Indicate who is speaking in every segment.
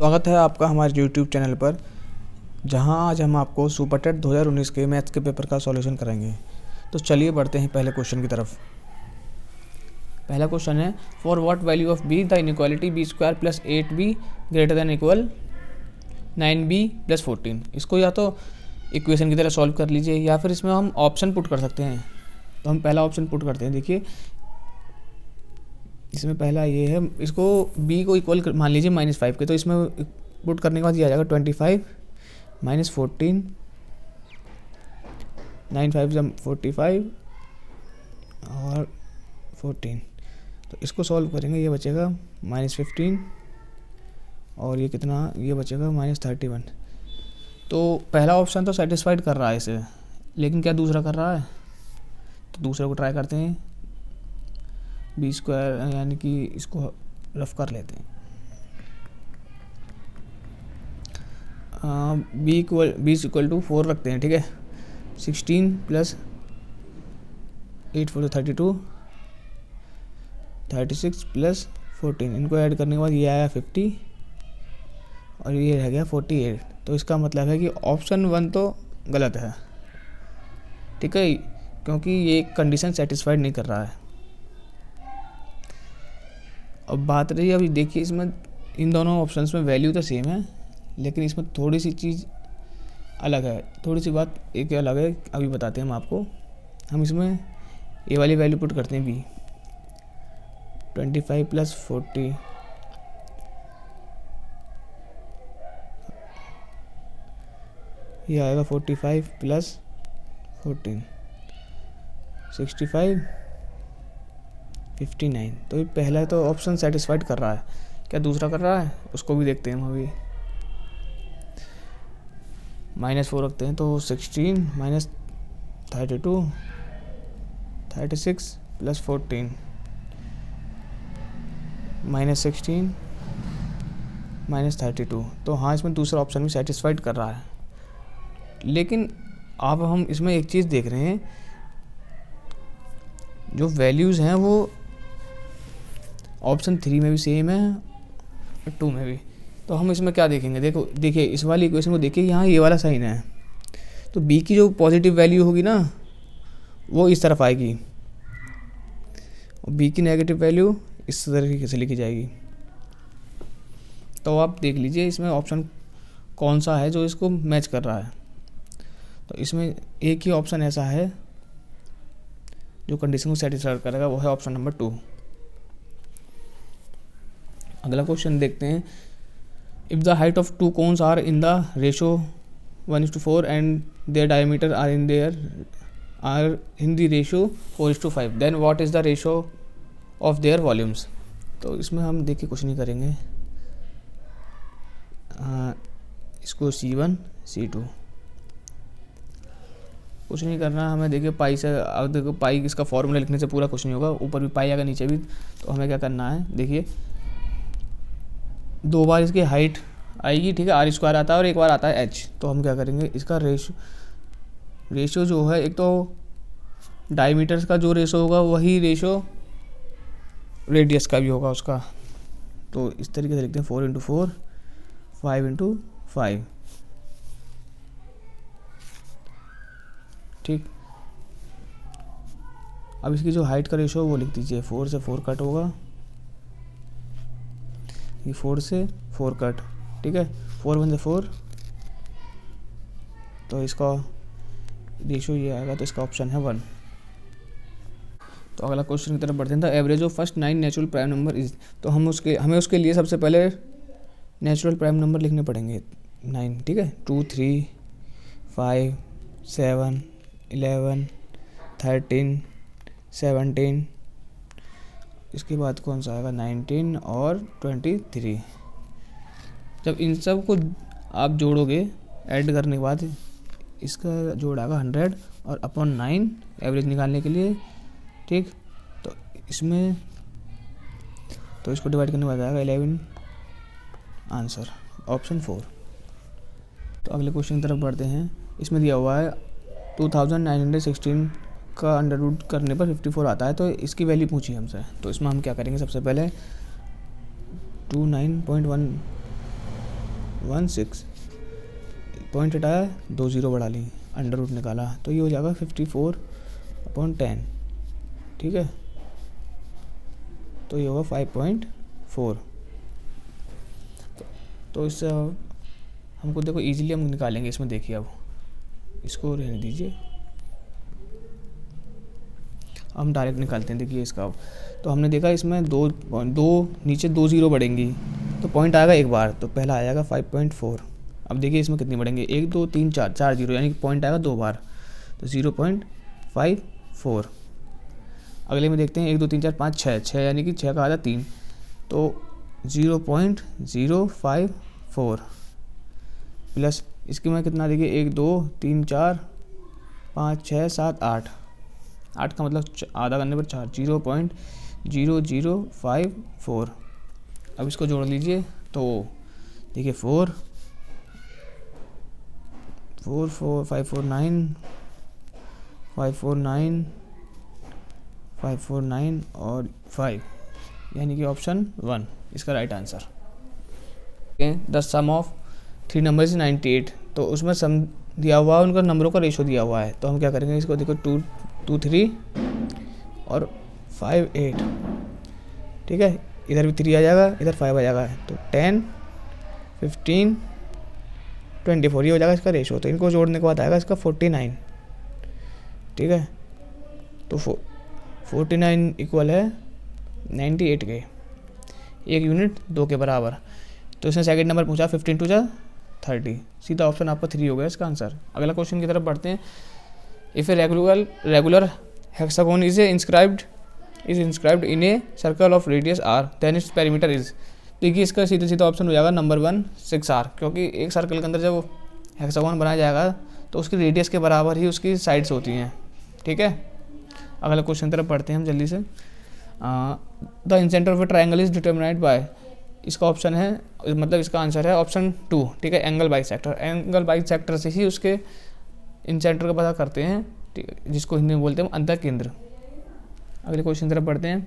Speaker 1: स्वागत है आपका हमारे यूट्यूब चैनल पर, जहां आज हम आपको सुपर टेट 2019 के मैथ्स के पेपर का सॉल्यूशन करेंगे। तो चलिए बढ़ते हैं पहले क्वेश्चन की तरफ। पहला क्वेश्चन है, for what value of b the inequality b square plus 8b greater than equal 9b plus 14। इसको या तो इक्वेशन की तरह सॉल्व कर लीजिए या फिर इसमें हम ऑप्शन पुट कर सकते हैं। तो हम पहला ऑप्शन पुट करते हैं। देखिए इसमें पहला ये है, इसको b को इक्वल मान लीजिए -5 के, तो इसमें पुट करने के बाद ये आ जाएगा 25 माइनस 14, 9 5 45 और 14। तो इसको सॉल्व करेंगे, ये बचेगा -15 और ये कितना, ये बचेगा -31। तो पहला ऑप्शन तो सेटिस्फाइड कर रहा है इसे, लेकिन क्या दूसरा कर रहा है? तो दूसरे को ट्राई करते हैं। बी स्क्वायर यानी कि इसको रफ कर लेते हैं। बी इक्वल टू 4 रखते हैं, ठीक है। 16 प्लस 8 4 32, 36 प्लस 14, इनको ऐड करने के बाद ये आया 50 और ये रह गया 48। तो इसका मतलब है कि ऑप्शन 1 तो गलत है, ठीक है, क्योंकि ये कंडीशन सेटिस्फाइड नहीं कर रहा है। अब बात रही, अभी देखिए इसमें इन दोनों ऑप्शंस में वैल्यू तो सेम है, लेकिन इसमें थोड़ी सी चीज़ अलग है। थोड़ी सी बात एक अलग है, अभी बताते हैं हम आपको। हम इसमें ये वाली वैल्यू पुट करते हैं, बी 25 प्लस 40, ये आएगा 45 प्लस 14, 65 59। तो ये पहला तो ऑप्शन सेटिस्फाइड कर रहा है। क्या दूसरा कर रहा है? उसको भी देखते हैं हम अभी। -4 रखते हैं, तो 16 माइनस 32, 36 प्लस 14, -16 -32। तो हाँ, इसमें दूसरा ऑप्शन भी सेटिस्फाइड कर रहा है। लेकिन अब हम इसमें एक चीज़ देख रहे हैं, जो वैल्यूज़ हैं वो ऑप्शन 3 में भी सेम है और 2 में भी। तो हम इसमें क्या देखेंगे? देखिए इस वाली इक्वेशन को देखिए, यहाँ ये वाला साइन है, तो b की जो पॉजिटिव वैल्यू होगी ना, वो इस तरफ आएगी और b की नेगेटिव वैल्यू इस तरीके से लिखी जाएगी। तो आप देख लीजिए इसमें ऑप्शन कौन सा है जो इसको मैच कर रहा है। तो इसमें एक ही ऑप्शन ऐसा है जो कंडीशन को सेटिस्फाई करेगा, वो है ऑप्शन नंबर 2। अगला क्वेश्चन देखते हैं। If the height of 2 cones are in the ratio 1:4 and their diameter are in the ratio 4:5, then what is the ratio of their volumes. तो इसमें हम देखिए कुछ नहीं करेंगे, इसको C1 C2 कुछ नहीं करना हमें। देखिए पाई से, अब देखो पाई इसका फॉर्मूला लिखने से पूरा कुछ नहीं होगा, ऊपर भी पाई आएगा नीचे भी। तो हमें क्या करना है, देखिए 2 बार इसकी हाइट आएगी, ठीक है, r² आता है और एक बार आता है h। तो हम क्या करेंगे, इसका रेशो जो है, एक तो डायमीटर्स का जो रेशो होगा वही रेशो रेडियस का भी होगा उसका। तो इस तरीके से लिखते हैं 4 × 4 5 × 5, ठीक। अब इसकी जो हाइट का रेशो वो लिख दीजिए, 4 से 4 कट होगा, ये 4 से 4 कट, ठीक है, 4 × 4, तो इसका रेशो ये आएगा। तो इसका ऑप्शन है 1। तो अगला क्वेश्चन की तरफ बढ़ते हैं। The average of first 9 natural prime number is. तो हमें उसके लिए सबसे पहले नेचुरल प्राइम नंबर लिखने पड़ेंगे 9, ठीक है। 2 3 5 7 11 13 17, इसके बाद कौन सा आएगा 19 और 23। जब इन सब को आप जोड़ोगे, ऐड करने के बाद इसका जोड़ आएगा 100 और अपॉन 9 एवरेज निकालने के लिए, ठीक। तो इसमें तो इसको डिवाइड करने के बाद आएगा 11, आंसर ऑप्शन 4। तो अगले क्वेश्चन की तरफ बढ़ते हैं। इसमें दिया हुआ है 2916 का अंडर रूट करने पर 54 आता है, तो इसकी वैल्यू पूछी हमसे। तो इसमें हम क्या करेंगे, सबसे पहले 29.1 16 पॉइंट हटाया, 2 0 बढ़ा ली, अंडर रूट निकाला, तो ये हो जाएगा 54/10। ठीक है, तो ये होगा 5.4। तो इससे हमको देखो इजीली हम निकालेंगे इसमें। देखिए अब इसको रहने दीजिए, हम डायरेक्ट निकालते हैं। देखिए इसका अब तो हमने देखा इसमें दो नीचे 2 0 बढ़ेंगी तो पॉइंट आएगा एक बार, तो पहला आ जाएगा 5.4। अब देखिए इसमें कितनी बढ़ेंगे, 1 2 3 4 4 0, यानी कि पॉइंट आएगा 2 बार, तो 0.54। अगले में देखते हैं 1 2 3 4 5 6, यानी कि 6 का आधा 3, तो 0.054 प्लस इसके में कितना, देखिए 1 2 3 4 5 6 7 8, 8 का मतलब आधा करने पर 4, 0.0054। अब इसको जोड़ लीजिए तो देखिए 4 4 4 549 549 549 और 5, यानी कि ऑप्शन 1 इसका right answer. The sum of 3 number is 98, तो उसमें सम दिया हुआ है, उनका नंबरों का रेशो दिया हुआ है। तो हम क्या करेंगे, इसको देखो 2 2 3 और 5 8। ठीक है, इधर भी 3 आ जाएगा, इधर 5 आ जाएगा, तो 10 15 24 ये हो जाएगा इसका रेशो। तो इनको जोड़ने के बाद आएगा इसका 49। ठीक है, तो 49 इक्वल है 98 के, 1 यूनिट 2 के बराबर। तो इसने सेकंड नंबर पूछा 15 2 जा 30, सीधा ऑप्शन आपका 3 हो गया इसका आंसर। अगला क्वेश्चन की तरफ बढ़ते हैं। If a regular hexagon is inscribed in a circle of radius r, then its perimeter is. देखिए इसका सीधा सीधा ऑप्शन हो जाएगा नंबर 1 6r, क्योंकि एक सर्कल के अंदर जब हेक्सागोन बनाया जाएगा तो उसकी रेडियस के बराबर ही उसकी साइड्स होती हैं। ठीक है, अगला क्वेश्चन तरफ बढ़ते हैं हम जल्दी से। The incentre of a triangle is determined by, इसका ऑप्शन है, मतलब इसका आंसर है ऑप्शन 2। ठीक है, एंगल बाइसेक्टर। एंगल बाइसेक्टर से ही उसके इंसेंटर का पता करते हैं, जिसको हिंदी में बोलते हैं अंतः केंद्र। अगले क्वेश्चन तरफ बढ़ते हैं।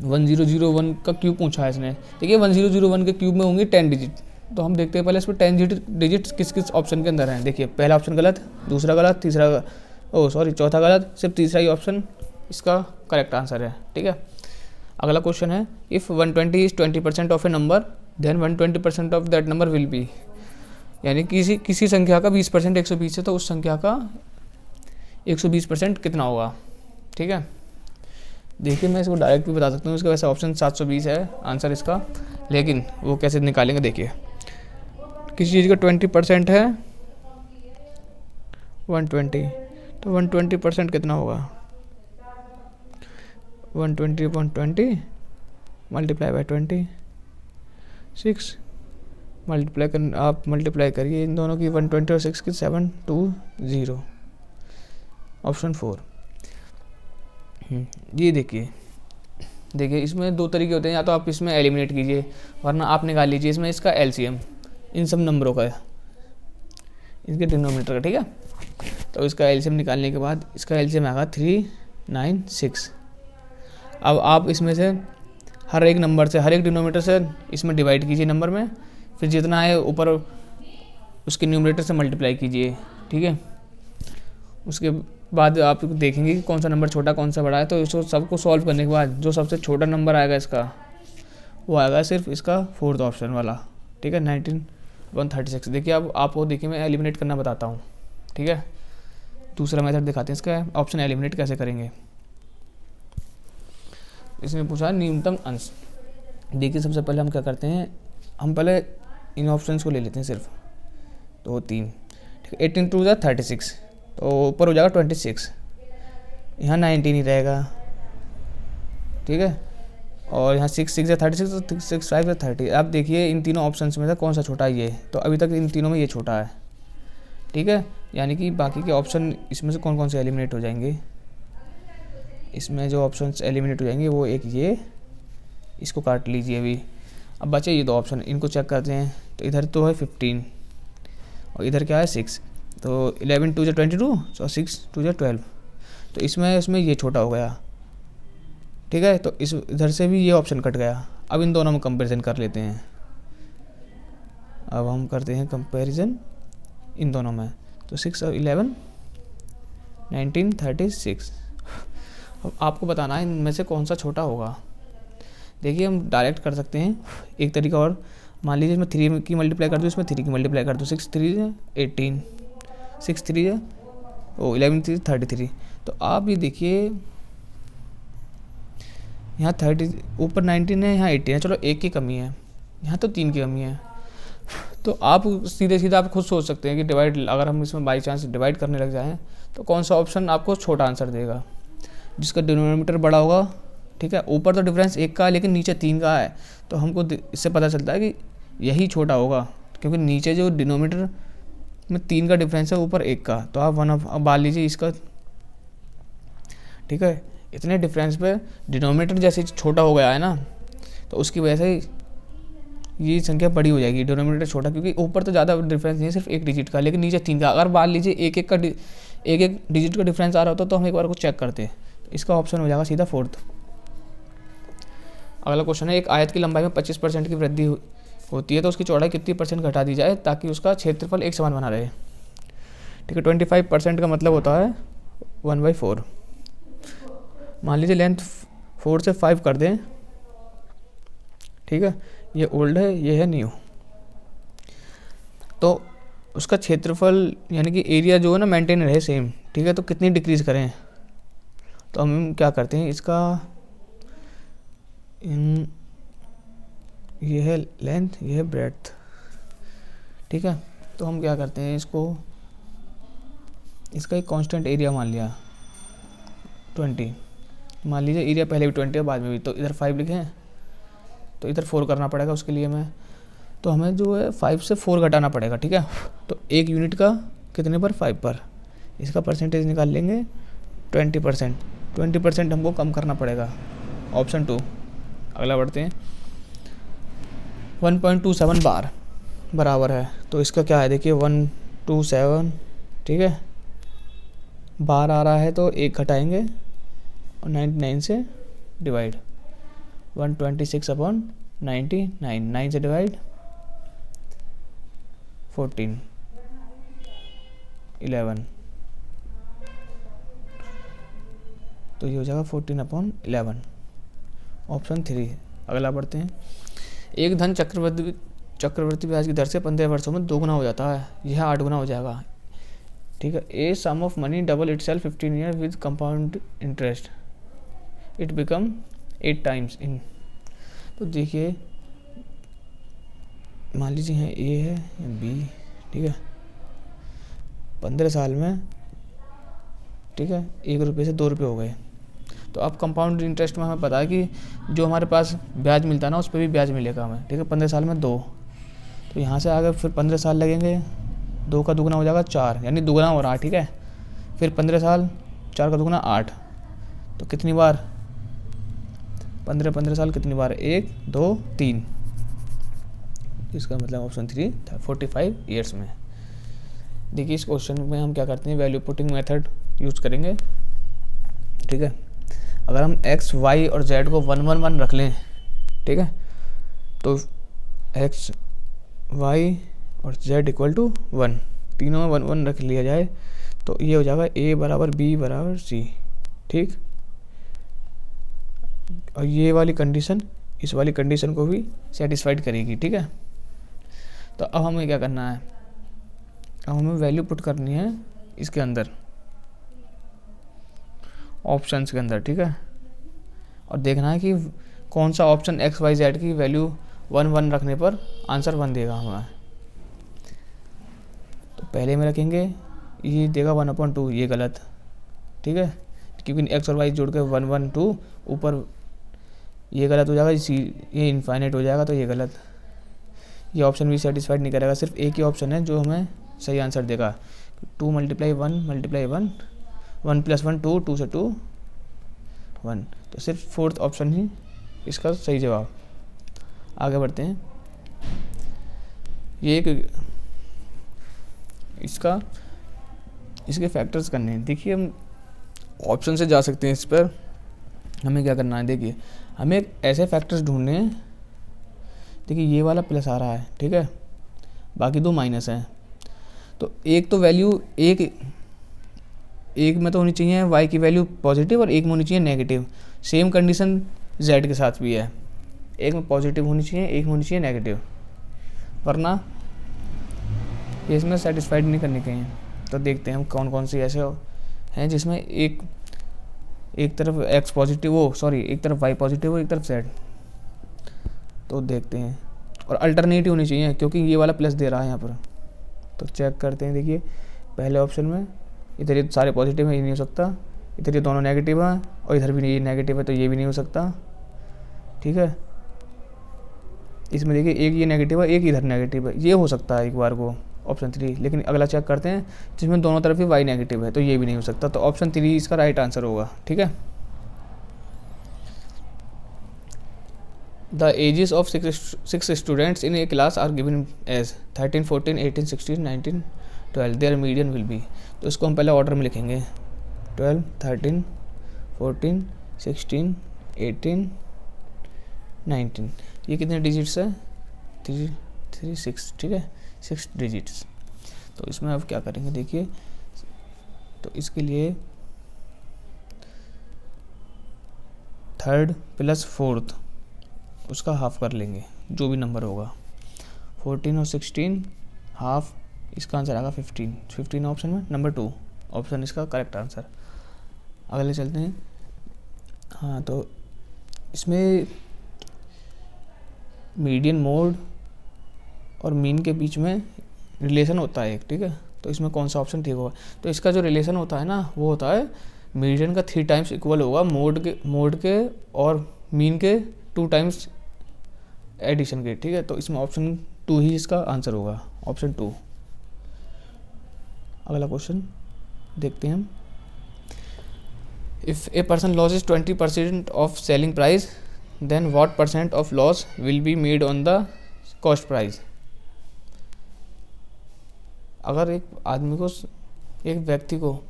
Speaker 1: 1001 का क्यूब पूछा है इसने। देखिए 1001 के क्यूब में होंगे 10 डिजिट, तो हम देखते हैं पहले इसमें 10 डिजिट किस किस ऑप्शन के अंदर हैं। देखिए पहला ऑप्शन गलत, दूसरा गलत, चौथा गलत, सिर्फ तीसरा ही ऑप्शन इसका करेक्ट आंसर है। ठीक है, अगला क्वेश्चन है, if 120 is 20% of a number, then 120% of that number will be, यानी किसी संख्या का 20% 120 है, तो उस संख्या का 120% कितना होगा। ठीक है, देखिए मैं इसको डायरेक्ट भी बता सकता हूँ, इसका वैसे ऑप्शन 720 है आंसर इसका, लेकिन वो कैसे निकालेंगे। देखिए किसी चीज़ का 20% है 120, तो 120% कितना होगा, 120/20 मल्टीप्लाई बाय 26, आप मल्टीप्लाई करिए इन दोनों की, 120 और 6 की 720, ऑप्शन 4। ये देखिए इसमें 2 तरीके होते हैं, या तो आप इसमें एलिमिनेट कीजिए, वरना आप निकाल लीजिए इसमें इसका एलसीएम इन सब नंबरों का, इसके डिनोमिनेटर का। ठीक है, तो इसका एलसीएम निकालने के बाद इसका एलसीएम आएगा 396। अब आप इसमें से हर एक नंबर से, हर एक डिनोमिनेटर से इसमें डिवाइड कीजिए नंबर में, फिर जितना है ऊपर उसके न्यूमरेटर से मल्टीप्लाई कीजिए। ठीक है, उसके बाद आप देखेंगे कि कौन सा नंबर छोटा कौन सा बड़ा है। तो इसको सबको सॉल्व करने के बाद जो सबसे छोटा नंबर आएगा इसका, वो आएगा सिर्फ इसका 4th ऑप्शन वाला। ठीक है, 136। देखिए अब आपको देखिए मैं एलिमिनेट करना बताता हूँ। ठीक है, दूसरा मेथड दिखाते हैं इसका, ऑप्शन एलिमिनेट कैसे करेंगे। इसमें पूछा न्यूनतम अंश। देखिए सबसे पहले हम क्या करते हैं, हम पहले इन ऑप्शंस को ले लेते हैं सिर्फ, तो 3। ठीक है, 18 2 36, तो ऊपर हो जाएगा 26, यहाँ 19 ही रहेगा। ठीक है, और यहाँ 6 6 36, तो 6 5 30। अब देखिए इन तीनों ऑप्शंस में से कौन सा छोटा है, ये तो अभी तक इन तीनों में ये छोटा है। ठीक है, यानी कि बाकी के ऑप्शन इसमें से कौन कौन से एलिमिनेट हो जाएंगे। इसमें जो ऑप्शंस एलिमिनेट हो जाएंगे वो एक ये, इसको काट लीजिए अभी। अब बचे ये 2 ऑप्शन, इनको चेक करते हैं। तो इधर तो है 15 और इधर क्या है 6, तो 11 2 22 और 6 2 12, तो इसमें ये छोटा हो गया। ठीक है, तो इस इधर से भी ये ऑप्शन कट गया। अब इन दोनों में कंपैरिजन कर लेते हैं। अब हम करते हैं कंपैरिजन इन दोनों में। तो 6 और 11 1936। अब आपको बताना है इनमें से कौन सा छोटा होगा। देखिए हम डायरेक्ट कर सकते हैं एक तरीका और। मान लीजिए इसमें 3 की मल्टीप्लाई कर दूँ, इसमें 3 की मल्टीप्लाई कर दूँ। 6 3 है 18, 6 3 है 11 3 33। तो आप ये देखिए यहाँ 30 ऊपर 19 है, यहाँ 18 है, चलो एक की कमी है, यहाँ तो 3 की कमी है। तो आप सीधे आप खुद सोच सकते हैं कि डिवाइड, अगर हम इसमें बाई चांस डिवाइड करने लग जाएँ तो कौन सा ऑप्शन आपको छोटा आंसर देगा, जिसका डिनोमिनेटर बड़ा होगा। ठीक है, ऊपर तो डिफरेंस 1 का है लेकिन नीचे 3 का है, तो हमको इससे पता चलता है कि यही छोटा होगा, क्योंकि नीचे जो डिनोमिनेटर में 3 का डिफरेंस है, ऊपर 1 का। तो आप अब मान लीजिए इसका, ठीक है, इतने डिफरेंस पे डिनोमिनेटर जैसे छोटा हो गया है ना, तो उसकी वजह से ये संख्या बड़ी हो जाएगी, डिनोमिनेटर छोटा, क्योंकि ऊपर तो ज़्यादा डिफरेंस नहीं है, सिर्फ 1 डिजिट का, लेकिन नीचे 3 का। अगर मान लीजिए एक एक डिजिट का डिफरेंस आ रहा होता तो हम एक बार को चेक करते। तो इसका ऑप्शन हो जाएगा सीधा 4th। अगला क्वेश्चन है, एक आयत की लंबाई में 25% की वृद्धि होती है तो उसकी चौड़ाई कितनी % घटा दी जाए ताकि उसका क्षेत्रफल एक समान बना रहे। ठीक है, 25% का मतलब होता है 1/4। मान लीजिए लेंथ 4 से 5 कर दें। ठीक है, ये ओल्ड है, ये है न्यू। तो उसका क्षेत्रफल यानी कि एरिया जो है ना मेंटेन रहे सेम। ठीक है, तो कितनी डिक्रीज़ करें, तो हम क्या करते हैं, इसका ये है लेंथ, ये है ब्रेड्थ। ठीक है, तो हम क्या करते हैं, इसका एक कांस्टेंट एरिया मान लिया 20। मान लीजिए एरिया पहले भी 20 है बाद में भी, तो इधर 5 लिखें, तो इधर 4 करना पड़ेगा उसके लिए तो हमें जो है 5 से 4 घटाना पड़ेगा। ठीक है, तो 1 यूनिट का कितने पर, 5 पर। इसका परसेंटेज निकाल लेंगे 20%। 20% हमको कम करना पड़ेगा, ऑप्शन 2। अगला बढ़ते हैं, 1.27 बार बराबर है, तो इसका क्या है, देखिए 127। ठीक है, बार आ रहा है तो 1 घटाएंगे और 99 से डिवाइड, 126/99, 9 से डिवाइड 14, 11, तो ये हो जाएगा 14/11, ऑप्शन 3। अगला बढ़ते हैं, एक धन चक्रवर्ती ब्याज की दर से 15 वर्षों में 2 गुना हो जाता है, यह 8 गुना हो जाएगा। ठीक है, a sum of money double itself 15 year with compound interest, it become 8 times in. तो देखिए मान लीजिए है ए है या बी। ठीक है, 15 साल में, ठीक है, 1 रुपये से 2 रुपये हो गए। तो अब कंपाउंड इंटरेस्ट में हमें पता है कि जो हमारे पास ब्याज मिलता है ना, उस पर भी ब्याज मिलेगा हमें। ठीक है, 15 साल में 2, तो यहाँ से आगे फिर 15 साल लगेंगे, 2 का दुगना हो जाएगा 4, यानी दुगना हो रहा है। ठीक है, फिर 15 साल, 4 का दुगना 8, तो कितनी बार, 15 साल कितनी बार, 1 2 3। इसका मतलब ऑप्शन 3 था, 45 ईयर्स में। देखिए इस क्वेश्चन में हम क्या करते हैं, वैल्यू पुटिंग मेथड यूज करेंगे। ठीक है, अगर हम x, y और z को 1 1 1 रख लें, ठीक है, तो x, y और z इक्वल टू 1, तीनों में 1 1 रख लिया जाए तो ये हो जाएगा a बराबर b बराबर c। ठीक, और ये वाली कंडीशन इस वाली कंडीशन को भी सेटिस्फाइड करेगी। ठीक है, तो अब हमें क्या करना है, अब हमें वैल्यू पुट करनी है इसके अंदर, ऑप्शंस के अंदर। ठीक है, और देखना है कि कौन सा ऑप्शन एक्स वाई जेड की वैल्यू 1 1 रखने पर आंसर 1 देगा हमें। तो पहले में रखेंगे, ये देगा 1/2, ये गलत। ठीक है, क्योंकि एक्स और वाई जोड़ के 1 1 2 ऊपर, ये गलत हो जाएगा, ये इनफाइनाइट हो जाएगा, तो ये गलत। ये ऑप्शन भी सेटिस्फाइड नहीं करेगा, सिर्फ एक ही ऑप्शन है जो हमें सही आंसर देगा, 2 × 1 × 1, 1 + 1 2, 2 से 2 1, तो सिर्फ 4th ऑप्शन ही इसका सही जवाब। आगे बढ़ते हैं, ये एक इसके फैक्टर्स करने हैं। देखिए हम ऑप्शन से जा सकते हैं इस पर, हमें क्या करना है, देखिए हमें ऐसे फैक्टर्स ढूंढने हैं। देखिए ये वाला प्लस आ रहा है, ठीक है, बाकी 2 माइनस हैं। तो एक तो वैल्यू एक में तो होनी चाहिए y की वैल्यू पॉजिटिव और एक में होनी चाहिए नेगेटिव। सेम कंडीशन z के साथ भी है, एक में पॉजिटिव होनी चाहिए, एक में होनी चाहिए नेगेटिव, वरना ये इसमें सेटिस्फाइड नहीं करनी चाहिए। तो देखते हैं हम कौन कौन सी ऐसे हैं जिसमें एक तरफ x पॉजिटिव हो, एक तरफ y पॉजिटिव हो, एक तरफ z। तो देखते हैं, और अल्टरनेटिव होनी चाहिए क्योंकि ये वाला प्लस दे रहा है यहाँ पर। तो चेक करते हैं, देखिए पहले ऑप्शन में इधर ये सारे पॉजिटिव हैं, ये नहीं हो सकता, इधर ये दोनों नेगेटिव हैं और इधर भी ये नेगेटिव है, तो ये भी नहीं हो सकता। ठीक है, इसमें देखिए एक ये नेगेटिव है, एक इधर नेगेटिव है, ये हो सकता है एक बार को ऑप्शन 3। लेकिन अगला चेक करते हैं जिसमें दोनों तरफ ही y नेगेटिव है, तो ये भी नहीं हो सकता। तो ऑप्शन 3 इसका राइट आंसर होगा। ठीक है, the ages of 6 students in a class are given as 13, 14, 18, 16, 19, 12, their median will be. तो इसको हम पहले ऑर्डर में लिखेंगे, 12, 13, 14, 16, 18, 19। ये कितने डिजिट्स है? 3, 6। ठीक है, 6 डिजिट्स। तो इसमें अब क्या करेंगे, देखिए तो इसके लिए 3rd + 4th उसका हाफ कर लेंगे, जो भी नंबर होगा। 14 और 16 हाफ, इसका आंसर आएगा 15। 15 ऑप्शन में नंबर 2 ऑप्शन इसका करेक्ट आंसर। अगले चलते हैं। हाँ, तो इसमें मीडियन, मोड और मीन के बीच में रिलेशन होता है एक। ठीक है, तो इसमें कौन सा ऑप्शन ठीक होगा? तो इसका जो रिलेशन होता है ना, वो होता है मीडियन का 3 टाइम्स इक्वल होगा मोड के और मीन के 2 टाइम्स एडिशन के। ठीक है, तो इसमें ऑप्शन 2 ही इसका आंसर होगा, ऑप्शन 2। अगला क्वेश्चन देखते हैं हम। If a person loses 20% of selling price, then what % of loss will be made on the cost price. अगर एक व्यक्ति को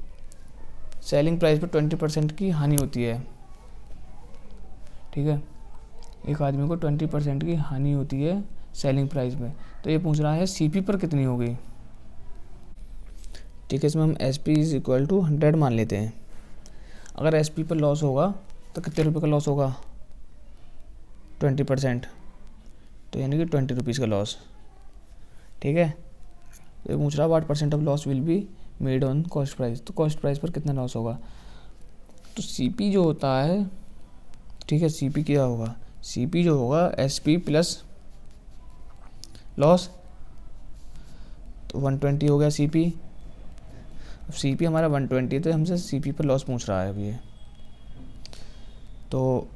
Speaker 1: सेलिंग प्राइस पर 20% की हानि होती है, ठीक है, एक आदमी को 20% की हानि होती है सेलिंग प्राइस में, तो ये पूछ रहा है सीपी पर कितनी होगी। ठीक है, इसमें हम SP = 100 मान लेते हैं। अगर SP पर लॉस होगा तो कितने रुपए का लॉस होगा? 20%, तो यानी कि 20 रुपीज़ का लॉस। ठीक है, तो ये पूछ रहा है what % of loss will be made on cost price. तो कॉस्ट प्राइस पर कितना लॉस होगा? तो CP जो होता है, ठीक है, CP क्या होगा? CP जो होगा SP + लॉस, तो 120 हो गया CP। अब CP हमारा 120 है, तो हमसे CP पर लॉस पूछ रहा है अभी ये। तो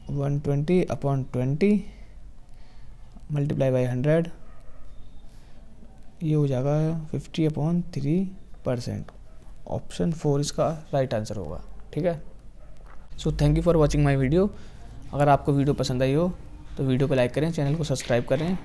Speaker 1: 120/20 × 100, ये हो जाएगा 50/3%। ऑप्शन 4 इसका राइट आंसर होगा। ठीक है, so thank you for watching my video. अगर आपको वीडियो पसंद आई हो तो वीडियो को लाइक करें, चैनल को सब्सक्राइब करें